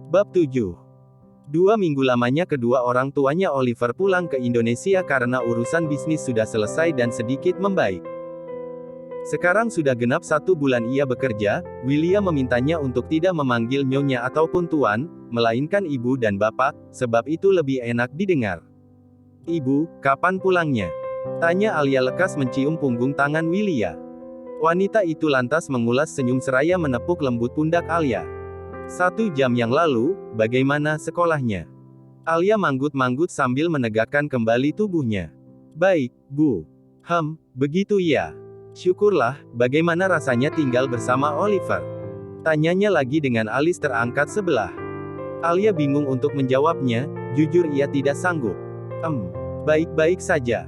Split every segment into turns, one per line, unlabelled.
Bab 7. 2 minggu lamanya kedua orang tuanya Oliver pulang ke Indonesia karena urusan bisnis sudah selesai dan sedikit membaik. Sekarang sudah genap 1 bulan ia bekerja, William memintanya untuk tidak memanggil nyonya ataupun tuan, melainkan ibu dan bapak, sebab itu lebih enak didengar. Ibu, kapan pulangnya? Tanya Alia lekas mencium punggung tangan William. Wanita itu lantas mengulas senyum seraya menepuk lembut pundak Alia. 1 jam yang lalu, bagaimana sekolahnya? Alia manggut-manggut sambil menegakkan kembali tubuhnya. Baik, Bu. Begitu ya. Syukurlah, bagaimana rasanya tinggal bersama Oliver? Tanyanya lagi dengan alis terangkat sebelah. Alia bingung untuk menjawabnya, jujur ia tidak sanggup. Baik-baik saja.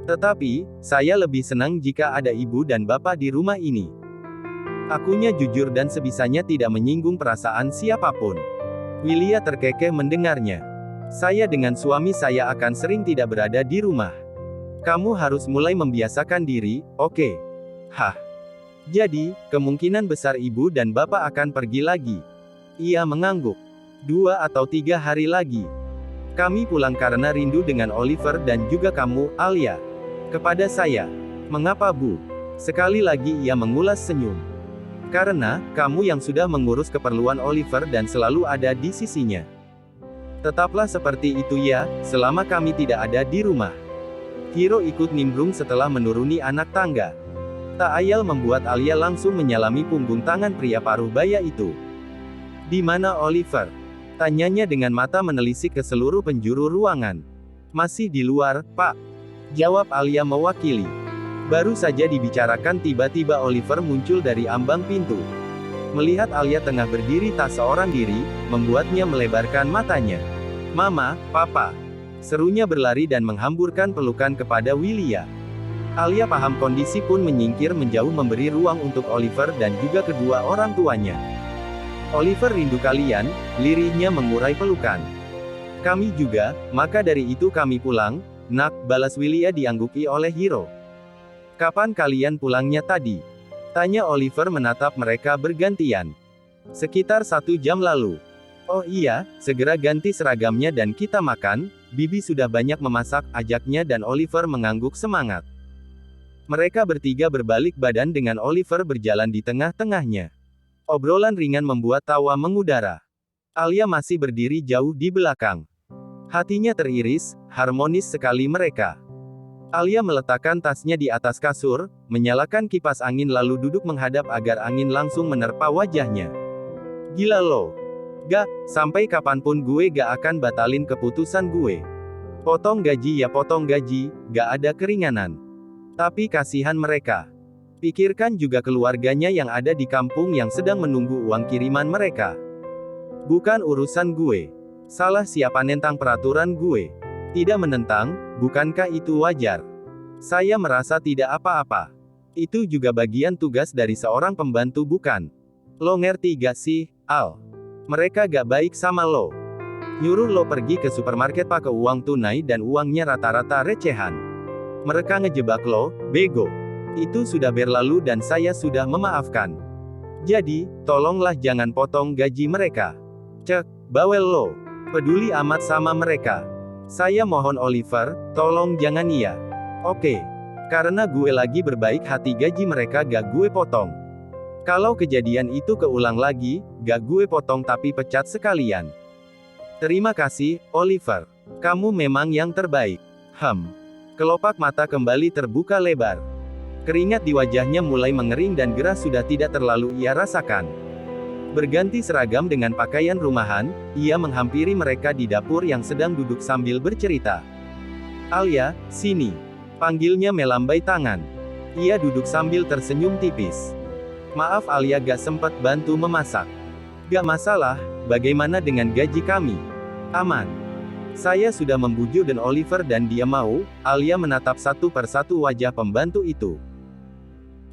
Tetapi, saya lebih senang jika ada ibu dan bapak di rumah ini. Akunya jujur dan sebisanya tidak menyinggung perasaan siapapun. William terkekeh mendengarnya. Saya dengan suami saya akan sering tidak berada di rumah. Kamu harus mulai membiasakan diri, oke? Jadi, kemungkinan besar ibu dan bapak akan pergi lagi. Ia mengangguk. 2 atau 3 hari lagi. Kami pulang karena rindu dengan Oliver dan juga kamu, Alia. Kepada saya. Mengapa Bu? Sekali lagi ia mengulas senyum. Karena, kamu yang sudah mengurus keperluan Oliver dan selalu ada di sisinya. Tetaplah seperti itu ya, selama kami tidak ada di rumah. Hiro ikut nimbrung setelah menuruni anak tangga. Tak ayal membuat Alia langsung menyalami punggung tangan pria paruh baya itu. Di mana Oliver? Tanyanya dengan mata menelisik ke seluruh penjuru ruangan. Masih di luar, Pak. Jawab Alia mewakili. Baru saja dibicarakan tiba-tiba Oliver muncul dari ambang pintu. Melihat Alia tengah berdiri tak seorang diri, membuatnya melebarkan matanya. Mama, Papa. Serunya berlari dan menghamburkan pelukan kepada William. Alia paham kondisi pun menyingkir menjauh memberi ruang untuk Oliver dan juga kedua orang tuanya. Oliver rindu kalian, lirihnya mengurai pelukan. Kami juga, maka dari itu kami pulang, nak, balas William diangguki oleh Hiro. Kapan kalian pulangnya tadi? Tanya Oliver menatap mereka bergantian. Sekitar 1 jam lalu. Oh iya, segera ganti seragamnya dan kita makan, Bibi sudah banyak memasak, ajaknya dan Oliver mengangguk semangat. Mereka bertiga berbalik badan dengan Oliver berjalan di tengah-tengahnya. Obrolan ringan membuat tawa mengudara. Alia masih berdiri jauh di belakang. Hatinya teriris, harmonis sekali mereka. Alia meletakkan tasnya di atas kasur, menyalakan kipas angin lalu duduk menghadap agar angin langsung menerpa wajahnya. Gila lo. Gak, sampai kapanpun gue gak akan batalin keputusan gue. Potong gaji ya potong gaji, gak ada keringanan. Tapi kasihan mereka. Pikirkan juga keluarganya yang ada di kampung yang sedang menunggu uang kiriman mereka. Bukan urusan gue. Salah siapa nentang peraturan gue? Tidak menentang, bukankah itu wajar? Saya merasa tidak apa-apa. Itu juga bagian tugas dari seorang pembantu bukan? Lo ngerti gak sih, Al? Mereka gak baik sama lo. Nyuruh lo pergi ke supermarket pakai uang tunai dan uangnya rata-rata recehan. Mereka ngejebak lo, bego. Itu sudah berlalu dan saya sudah memaafkan. Jadi, tolonglah jangan potong gaji mereka. Cek, bawel lo. Peduli amat sama mereka. Saya mohon Oliver, tolong jangan iya. Oke. Karena gue lagi berbaik hati gaji mereka gak gue potong. Kalau kejadian itu keulang lagi, gak gue potong tapi pecat sekalian. Terima kasih, Oliver. Kamu memang yang terbaik. Kelopak mata kembali terbuka lebar. Keringat di wajahnya mulai mengering dan gerah sudah tidak terlalu ia rasakan. Berganti seragam dengan pakaian rumahan, ia menghampiri mereka di dapur yang sedang duduk sambil bercerita. Alia, sini. Panggilnya melambai tangan. Ia duduk sambil tersenyum tipis. Maaf Alia gak sempat bantu memasak. Gak masalah, bagaimana dengan gaji kami? Aman. Saya sudah membujuk dan Oliver dan dia mau. Alia menatap satu persatu wajah pembantu itu.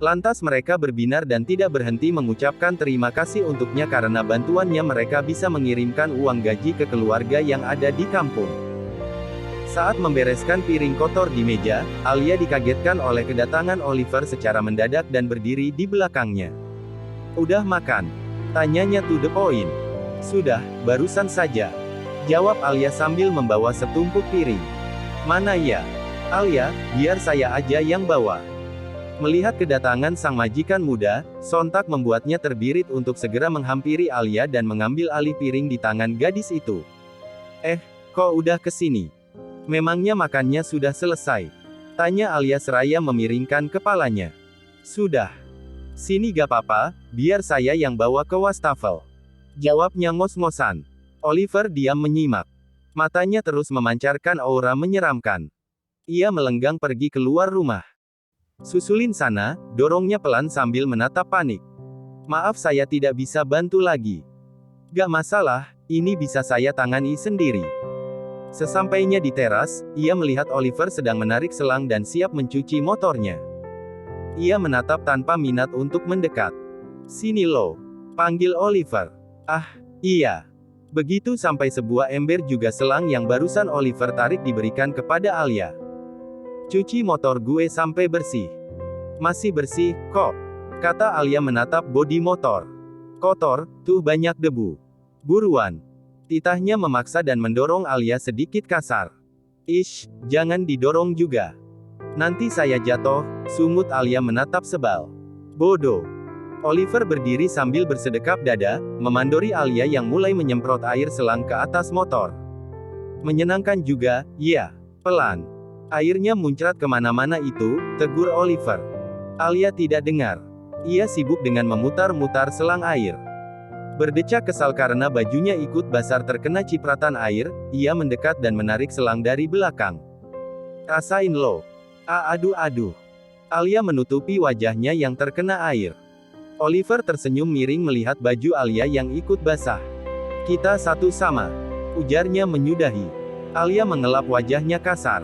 Lantas mereka berbinar dan tidak berhenti mengucapkan terima kasih untuknya karena bantuannya mereka bisa mengirimkan uang gaji ke keluarga yang ada di kampung. Saat membereskan piring kotor di meja, Alia dikagetkan oleh kedatangan Oliver secara mendadak dan berdiri di belakangnya. Udah makan? Tanyanya to the point. Sudah, barusan saja. Jawab Alia sambil membawa setumpuk piring. Mana ya? Alia, biar saya aja yang bawa. Melihat kedatangan sang majikan muda, sontak membuatnya terbirit untuk segera menghampiri Alia dan mengambil alih piring di tangan gadis itu. Kok udah kesini? Memangnya makannya sudah selesai? Tanya Alia seraya memiringkan kepalanya. Sudah. Sini gak apa-apa, biar saya yang bawa ke wastafel. Jawabnya ngos-ngosan. Oliver diam menyimak. Matanya terus memancarkan aura menyeramkan. Ia melenggang pergi keluar rumah. Susulin sana, dorongnya pelan sambil menatap panik. Maaf saya tidak bisa bantu lagi. Gak masalah, ini bisa saya tangani sendiri. Sesampainya di teras, ia melihat Oliver sedang menarik selang dan siap mencuci motornya. Ia menatap tanpa minat untuk mendekat. Sini lo, panggil Oliver. Ah, iya. Begitu sampai sebuah ember juga selang yang barusan Oliver tarik diberikan kepada Alia. Cuci motor gue sampai bersih. Masih bersih, kok. Kata Alia menatap bodi motor. Kotor, tuh banyak debu. Buruan. Titahnya memaksa dan mendorong Alia sedikit kasar. Ish, jangan didorong juga. Nanti saya jatuh, sungut Alia menatap sebal. Bodoh. Oliver berdiri sambil bersedekap dada, memandori Alia yang mulai menyemprot air selang ke atas motor. Menyenangkan juga, ya. Pelan. Airnya muncrat kemana-mana itu, tegur Oliver. Alia tidak dengar. Ia sibuk dengan memutar-mutar selang air. Berdecak kesal karena bajunya ikut basah terkena cipratan air, ia mendekat dan menarik selang dari belakang. Rasain lo. Aduh. Alia menutupi wajahnya yang terkena air. Oliver tersenyum miring melihat baju Alia yang ikut basah. Kita satu sama. Ujarnya menyudahi. Alia mengelap wajahnya kasar.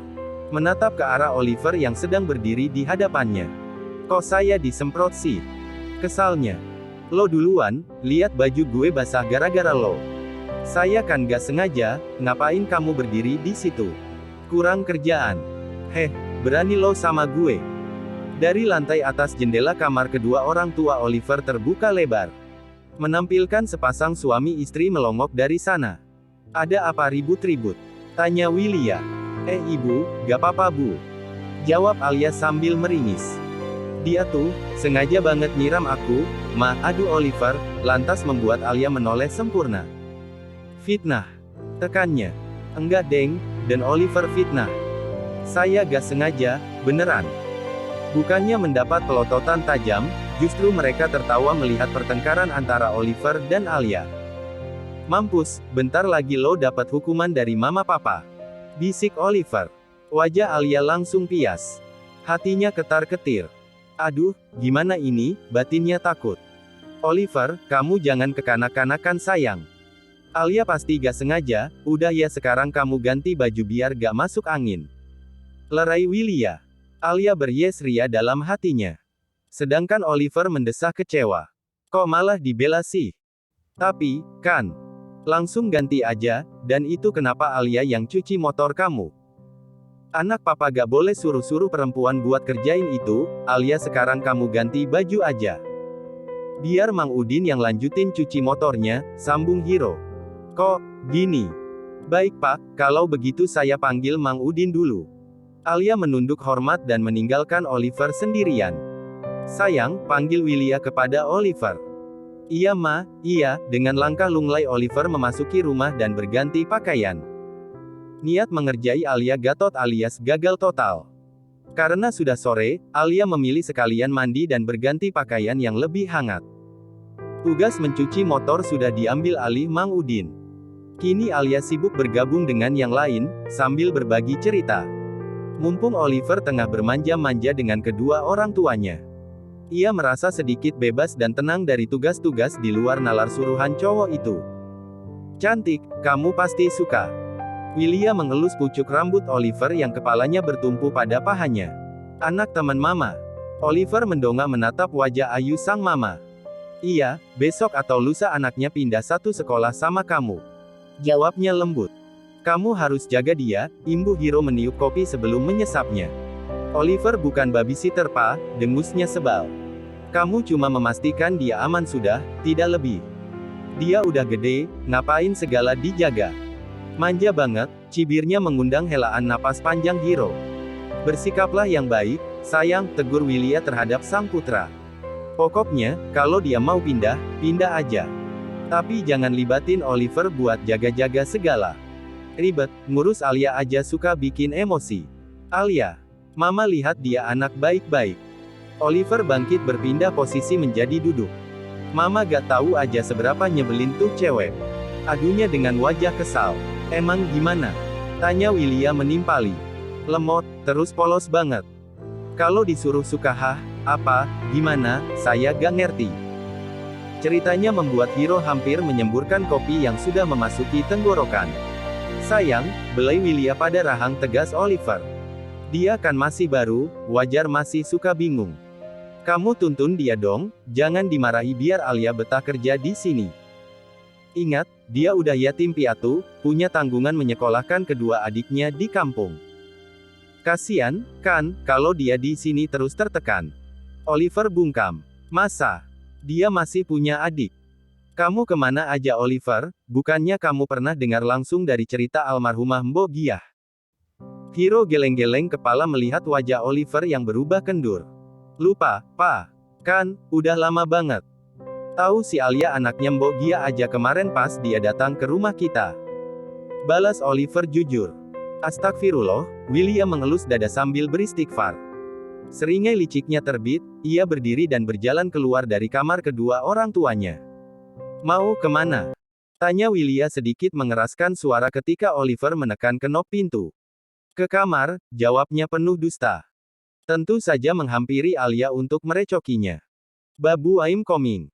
Menatap ke arah Oliver yang sedang berdiri di hadapannya. Kok saya disemprot sih? Kesalnya. Lo duluan, lihat baju gue basah gara-gara lo. Saya kan gak sengaja, ngapain kamu berdiri di situ? Kurang kerjaan. Berani lo sama gue. Dari lantai atas jendela kamar kedua orang tua Oliver terbuka lebar. Menampilkan sepasang suami istri melongok dari sana. Ada apa ribut-ribut? Tanya Willia. Ibu, gak apa-apa bu. Jawab Alia sambil meringis. Dia tuh, sengaja banget nyiram aku, aduh Oliver, lantas membuat Alia menoleh sempurna. Fitnah. Tekannya. Enggak deng, dan Oliver fitnah. Saya gak sengaja, beneran. Bukannya mendapat pelototan tajam, justru mereka tertawa melihat pertengkaran antara Oliver dan Alia. Mampus, bentar lagi lo dapat hukuman dari mama papa. Bisik Oliver. Wajah Alia langsung pias. Hatinya ketar-ketir. Aduh, gimana ini, batinnya takut. Oliver, kamu jangan kekanak-kanakan sayang. Alia pasti gak sengaja, udah ya sekarang kamu ganti baju biar gak masuk angin. Lerai Willia. Alia beryes ria dalam hatinya. Sedangkan Oliver mendesah kecewa. Kok malah dibela sih? Tapi, kan. Langsung ganti aja, dan itu kenapa Alia yang cuci motor kamu? Anak papa gak boleh suruh-suruh perempuan buat kerjain itu, Alia sekarang kamu ganti baju aja. Biar Mang Udin yang lanjutin cuci motornya, sambung Hiro. Kok, gini? Baik pak, kalau begitu saya panggil Mang Udin dulu. Alia menunduk hormat dan meninggalkan Oliver sendirian. Sayang, panggil Willia kepada Oliver. Iya ma, iya, dengan langkah lunglai Oliver memasuki rumah dan berganti pakaian. Niat mengerjai Alia gatot alias gagal total. Karena sudah sore, Alia memilih sekalian mandi dan berganti pakaian yang lebih hangat. Tugas mencuci motor sudah diambil alih Mang Udin. Kini Alia sibuk bergabung dengan yang lain, sambil berbagi cerita. Mumpung Oliver tengah bermanja-manja dengan kedua orang tuanya. Ia merasa sedikit bebas dan tenang dari tugas-tugas di luar nalar suruhan cowok itu. Cantik, kamu pasti suka. Willia mengelus pucuk rambut Oliver yang kepalanya bertumpu pada pahanya. Anak teman mama. Oliver mendongak menatap wajah ayu sang mama. Iya, besok atau lusa anaknya pindah satu sekolah sama kamu. Jawabnya lembut. Kamu harus jaga dia, imbu Hiro meniup kopi sebelum menyesapnya. Oliver bukan babysitter pa, dengusnya sebal. Kamu cuma memastikan dia aman sudah, tidak lebih. Dia udah gede, ngapain segala dijaga. Manja banget, cibirnya mengundang helaan napas panjang Hiro. Bersikaplah yang baik, sayang, tegur Willia terhadap sang putra. Pokoknya, kalau dia mau pindah, pindah aja. Tapi jangan libatin Oliver buat jaga-jaga segala. Ribet, ngurus Alia aja suka bikin emosi. Alia. Mama lihat dia anak baik-baik. Oliver bangkit berpindah posisi menjadi duduk. Mama gak tahu aja seberapa nyebelin tuh cewek. Adunya dengan wajah kesal. Emang gimana? Tanya Willia menimpali. Lemot, terus polos banget. Kalau disuruh suka apa, gimana, saya gak ngerti. Ceritanya membuat Hiro hampir menyemburkan kopi yang sudah memasuki tenggorokan. Sayang, belai Willia pada rahang tegas Oliver. Dia kan masih baru, wajar masih suka bingung. Kamu tuntun dia dong, jangan dimarahi biar Alia betah kerja di sini. Ingat, dia udah yatim piatu, punya tanggungan menyekolahkan kedua adiknya di kampung. Kasian, kan, kalau dia di sini terus tertekan. Oliver bungkam. Masa? Dia masih punya adik. Kamu kemana aja Oliver, bukannya kamu pernah dengar langsung dari cerita almarhumah Mbok Giah? Hiro geleng-geleng kepala melihat wajah Oliver yang berubah kendur. Lupa, Pa. Kan, udah lama banget. Tahu si Alia anaknya Mbok Giah aja kemarin pas dia datang ke rumah kita. Balas Oliver jujur. Astagfirullah, William mengelus dada sambil beristighfar. Seringai liciknya terbit, ia berdiri dan berjalan keluar dari kamar kedua orang tuanya. Mau kemana? Tanya Willia sedikit mengeraskan suara ketika Oliver menekan kenop pintu. Ke kamar, jawabnya penuh dusta. Tentu saja menghampiri Alia untuk merecokinya. Babu I'm coming.